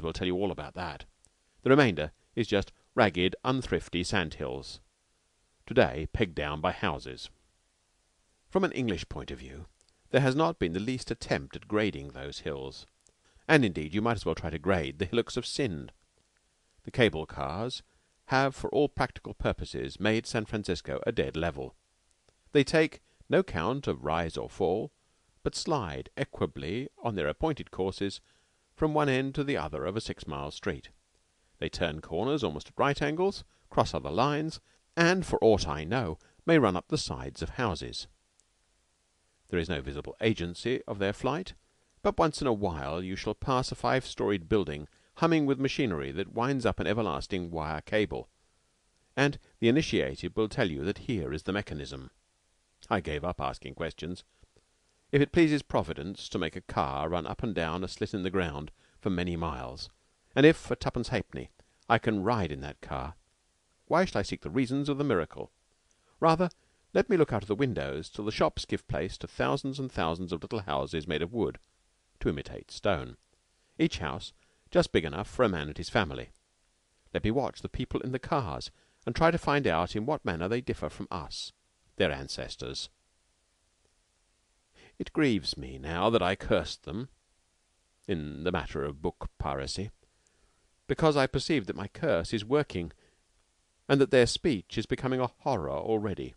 will tell you all about that. The remainder is just ragged, unthrifty sandhills, to-day pegged down by houses. From an English point of view, there has not been the least attempt at grading those hills, and indeed you might as well try to grade the hillocks of Sind. The cable cars have for all practical purposes made San Francisco a dead level. They take no count of rise or fall, but slide equably on their appointed courses from one end to the other of a 6-mile street. They turn corners almost at right angles, cross other lines, and, for aught I know, may run up the sides of houses. There is no visible agency of their flight, but once in a while you shall pass a 5-storied building humming with machinery that winds up an everlasting wire cable, and the initiated will tell you that here is the mechanism. I gave up asking questions. If it pleases Providence to make a car run up and down a slit in the ground for many miles, and if for twopence halfpenny I can ride in that car, why should I seek the reasons of the miracle? Rather, let me look out of the windows till the shops give place to thousands and thousands of little houses made of wood, to imitate stone, each house just big enough for a man and his family. Let me watch the people in the cars and try to find out in what manner they differ from us, their ancestors. It grieves me now that I cursed them in the matter of book piracy, because I perceive that my curse is working, and that their speech is becoming a horror already.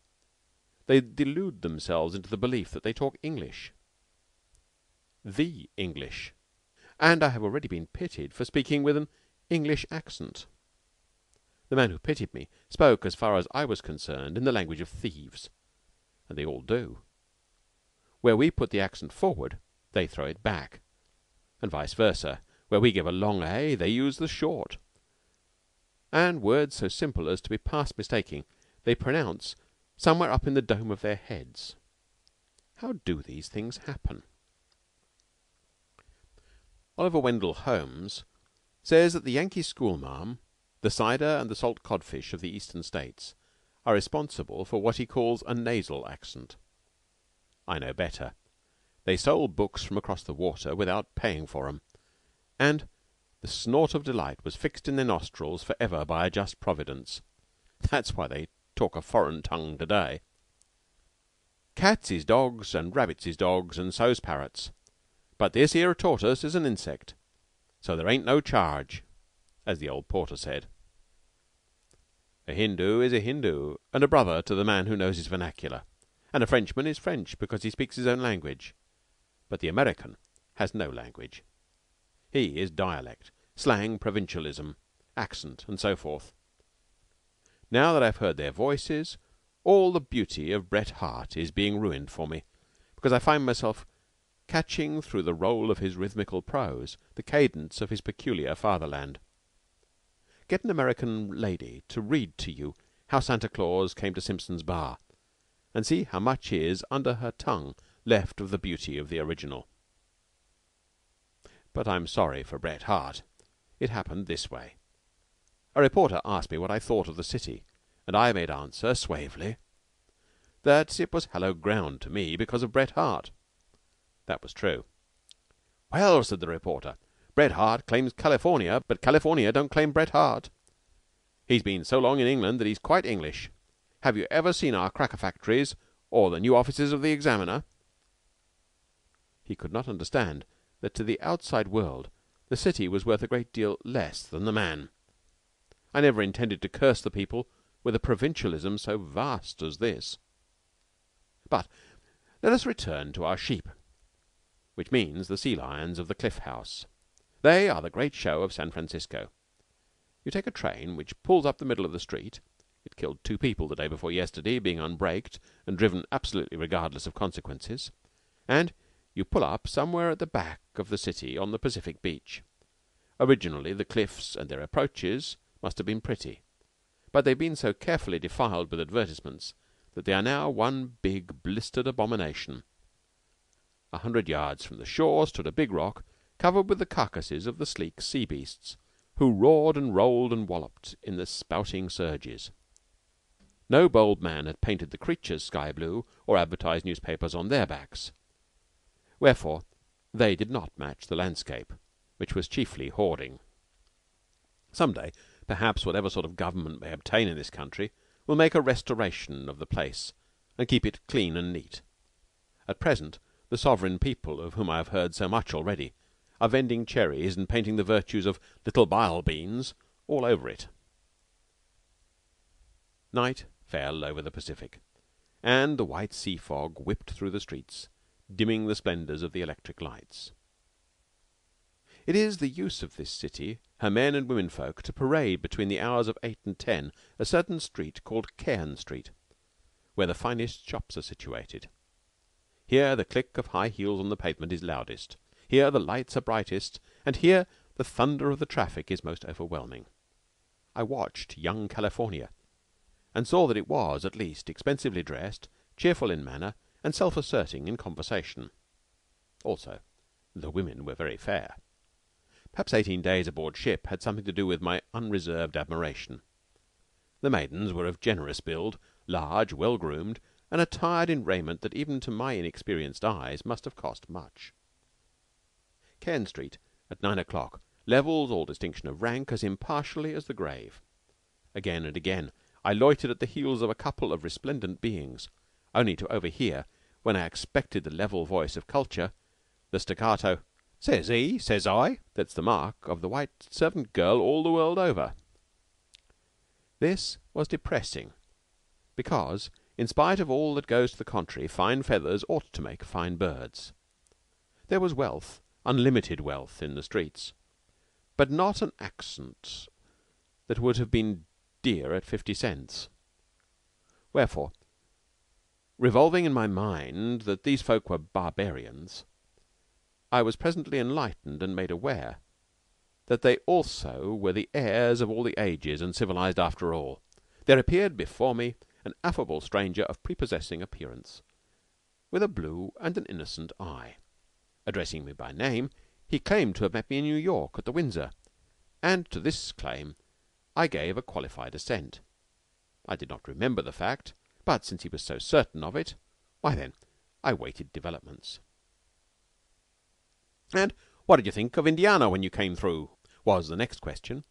They delude themselves into the belief that they talk English, the English, and I have already been pitied for speaking with an English accent. The man who pitied me spoke, as far as I was concerned, in the language of thieves, and they all do. Where we put the accent forward, they throw it back, and vice versa. Where we give a long A, they use the short, and words so simple as to be past mistaking they pronounce somewhere up in the dome of their heads. How do these things happen? Oliver Wendell Holmes says that the Yankee schoolmarm, the cider and the salt codfish of the Eastern States are responsible for what he calls a nasal accent. I know better. They stole books from across the water without paying for 'em, and the snort of delight was fixed in their nostrils for ever by a just Providence. That's why they talk a foreign tongue to-day. Cats is dogs, and rabbits is dogs, and so's parrots. But this here tortoise is an insect, so there ain't no charge, as the old porter said. A Hindu is a Hindu, and a brother to the man who knows his vernacular, and a Frenchman is French because he speaks his own language. But the American has no language. He is dialect, slang, provincialism, accent, and so forth. Now that I've heard their voices, all the beauty of Bret Harte is being ruined for me, because I find myself catching through the roll of his rhythmical prose the cadence of his peculiar fatherland. Get an American lady to read to you How Santa Claus Came to Simpson's Bar, and see how much is under her tongue left of the beauty of the original. But I'm sorry for Bret Harte. It happened this way. A reporter asked me what I thought of the city, and I made answer suavely that it was hallowed ground to me because of Bret Harte. That was true. "Well," said the reporter, "Bret Harte claims California, but California don't claim Bret Harte. He's been so long in England that he's quite English. Have you ever seen our cracker factories or the new offices of the Examiner?" He could not understand that to the outside world the city was worth a great deal less than the man. I never intended to curse the people with a provincialism so vast as this. But let us return to our sheep, which means the sea lions of the Cliff House. They are the great show of San Francisco. You take a train which pulls up the middle of the street. It killed 2 people the day before yesterday, being unbraked and driven absolutely regardless of consequences, and you pull up somewhere at the back of the city on the Pacific beach. Originally the cliffs and their approaches must have been pretty, but they've been so carefully defiled with advertisements that they are now one big blistered abomination. 100 yards from the shore stood a big rock covered with the carcasses of the sleek sea beasts, who roared and rolled and walloped in the spouting surges. No bold man had painted the creatures sky blue or advertised newspapers on their backs. Wherefore they did not match the landscape, which was chiefly hoarding. Some day, perhaps, whatever sort of government may obtain in this country will make a restoration of the place and keep it clean and neat. At present, the sovereign people, of whom I have heard so much already, are vending cherries and painting the virtues of little bile beans all over it. Night fell over the Pacific, and the white sea fog whipped through the streets, dimming the splendours of the electric lights. It is the use of this city, her men and women folk, to parade between the hours of 8 and 10 a certain street called Cairn Street, where the finest shops are situated. Here the click of high heels on the pavement is loudest, here the lights are brightest, and here the thunder of the traffic is most overwhelming. I watched young California, and saw that it was, at least, expensively dressed, cheerful in manner, and self-asserting in conversation. Also, the women were very fair. Perhaps 18 days aboard ship had something to do with my unreserved admiration. The maidens were of generous build, large, well-groomed, and attired in raiment that even to my inexperienced eyes must have cost much. Cairn Street, at 9 o'clock, levels all distinction of rank as impartially as the grave. Again and again I loitered at the heels of a couple of resplendent beings, only to overhear, when I expected the level voice of culture, the staccato "Says he, says I," that's the mark of the white servant girl all the world over. This was depressing, because, in spite of all that goes to the contrary, fine feathers ought to make fine birds. There was wealth, unlimited wealth, in the streets, but not an accent that would have been dear at 50 cents. Wherefore, revolving in my mind that these folk were barbarians, I was presently enlightened and made aware that they also were the heirs of all the ages and civilized after all. There appeared before me an affable stranger of prepossessing appearance, with a blue and an innocent eye. Addressing me by name, he claimed to have met me in New York at the Windsor, and to this claim I gave a qualified assent. I did not remember the fact, but since he was so certain of it, why then I waited developments. "And what did you think of Indiana when you came through?" was the next question.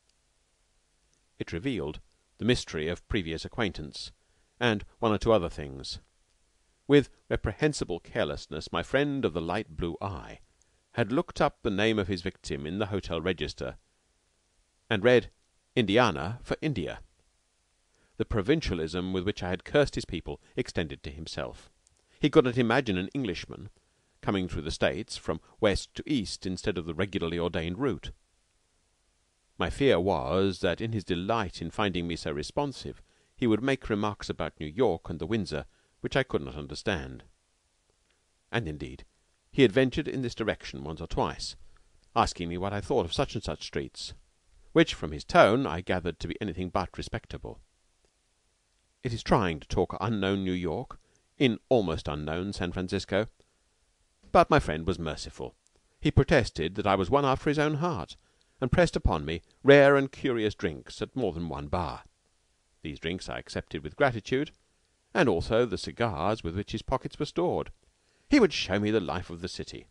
It revealed the mystery of previous acquaintance, and one or two other things. With reprehensible carelessness, my friend of the light blue eye had looked up the name of his victim in the hotel register, and read Indiana for India. The provincialism with which I had cursed his people extended to himself. He could not imagine an Englishman coming through the States from west to east instead of the regularly ordained route. My fear was that in his delight in finding me so responsive he would make remarks about New York and the Windsor which I could not understand. And indeed he had ventured in this direction once or twice, asking me what I thought of such and such streets, which from his tone I gathered to be anything but respectable. It is trying to talk unknown New York in almost unknown San Francisco. But my friend was merciful. He protested that I was one after his own heart, and pressed upon me rare and curious drinks at more than one bar. These drinks I accepted with gratitude, and also the cigars with which his pockets were stored. He would show me the life of the city.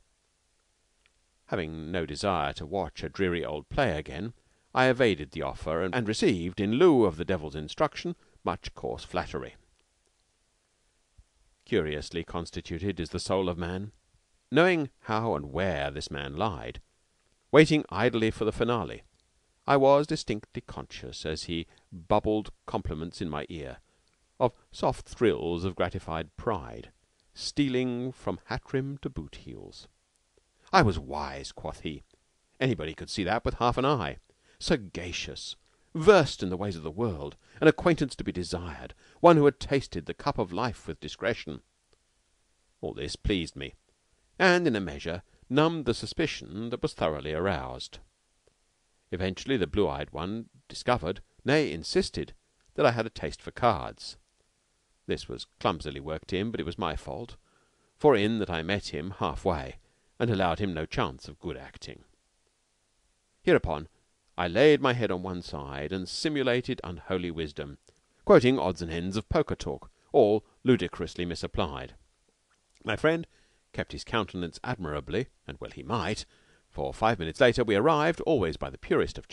Having no desire to watch a dreary old play again, I evaded the offer, and received, in lieu of the devil's instruction, much coarse flattery. Curiously constituted is the soul of man. Knowing how and where this man lied, waiting idly for the finale, I was distinctly conscious, as he bubbled compliments in my ear, of soft thrills of gratified pride stealing from hat-rim to boot-heels. I was wise, quoth he. Anybody could see that with half an eye. Sagacious, versed in the ways of the world, an acquaintance to be desired, one who had tasted the cup of life with discretion. All this pleased me, and in a measure numbed the suspicion that was thoroughly aroused. Eventually the blue-eyed one discovered, nay, insisted, that I had a taste for cards. This was clumsily worked in, but it was my fault, for in that I met him half-way and allowed him no chance of good acting. Hereupon I laid my head on one side and simulated unholy wisdom, quoting odds and ends of poker talk, all ludicrously misapplied. My friend kept his countenance admirably, and well he might, for 5 minutes later we arrived, always by the purest of